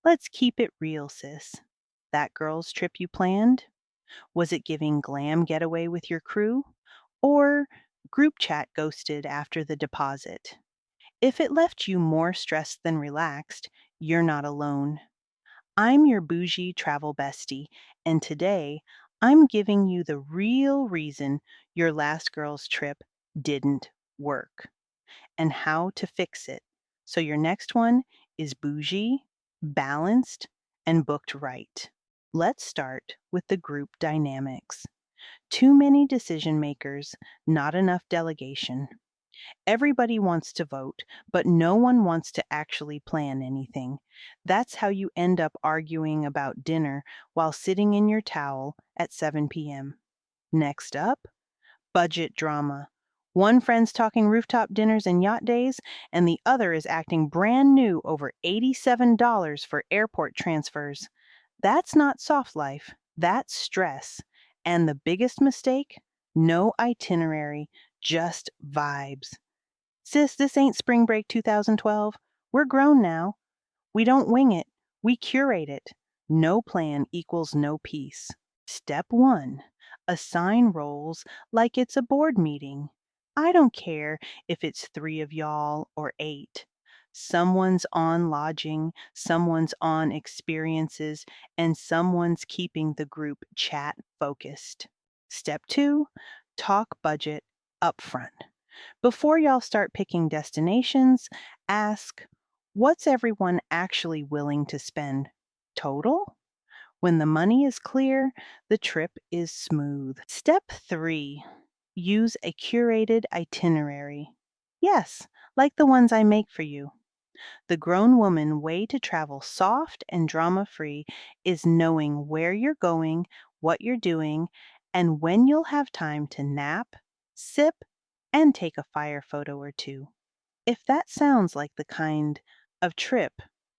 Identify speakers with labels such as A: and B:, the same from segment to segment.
A: Let's keep it real, sis. That girl's trip you planned? Was it giving glam getaway with your crew? Or group chat ghosted after the deposit? If it left you more stressed than relaxed, you're not alone. I'm your bougie travel bestie, and today I'm giving you the real reason your last girl's trip didn't work and how to fix it so your next one is bougie, balanced, and booked right. Let's start with the group dynamics. Too many decision makers, not enough delegation. Everybody wants to vote, but no one wants to actually plan anything. That's how you end up arguing about dinner while sitting in your towel at 7 p.m. Next up, budget drama. One friend's talking rooftop dinners and yacht days, and the other is acting brand new over $87 for airport transfers. That's not soft life, that's stress. And the biggest mistake? No itinerary, just vibes. Sis, this ain't Spring Break 2012. We're grown now. We don't wing it, we curate it. No plan equals no peace. Step one, assign roles like it's a board meeting. I don't care if it's three of y'all or eight. Someone's on lodging, someone's on experiences, and someone's keeping the group chat focused. Step two, talk budget upfront. Before y'all start picking destinations, ask, what's everyone actually willing to spend? Total? When the money is clear, the trip is smooth. Step three, use a curated itinerary. Yes, like the ones I make for you. The grown woman way to travel soft and drama free is knowing where you're going, what you're doing, and when you'll have time to nap, sip, and take a fire photo or two. If that sounds like the kind of trip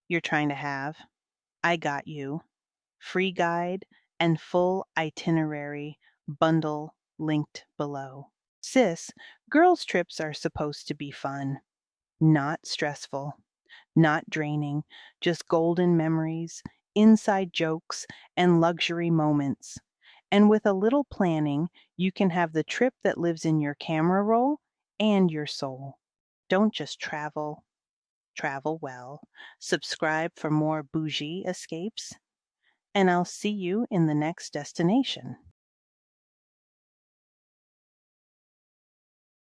A: you're trying to have, I got you. Free guide and full itinerary bundle linked below. Sis, girls' trips are supposed to be fun, not stressful, not draining, just golden memories, inside jokes, and luxury moments. And with a little planning, you can have the trip that lives in your camera roll and your soul. Don't just travel, travel well. Subscribe for more bougie escapes, and I'll see you in the next destination.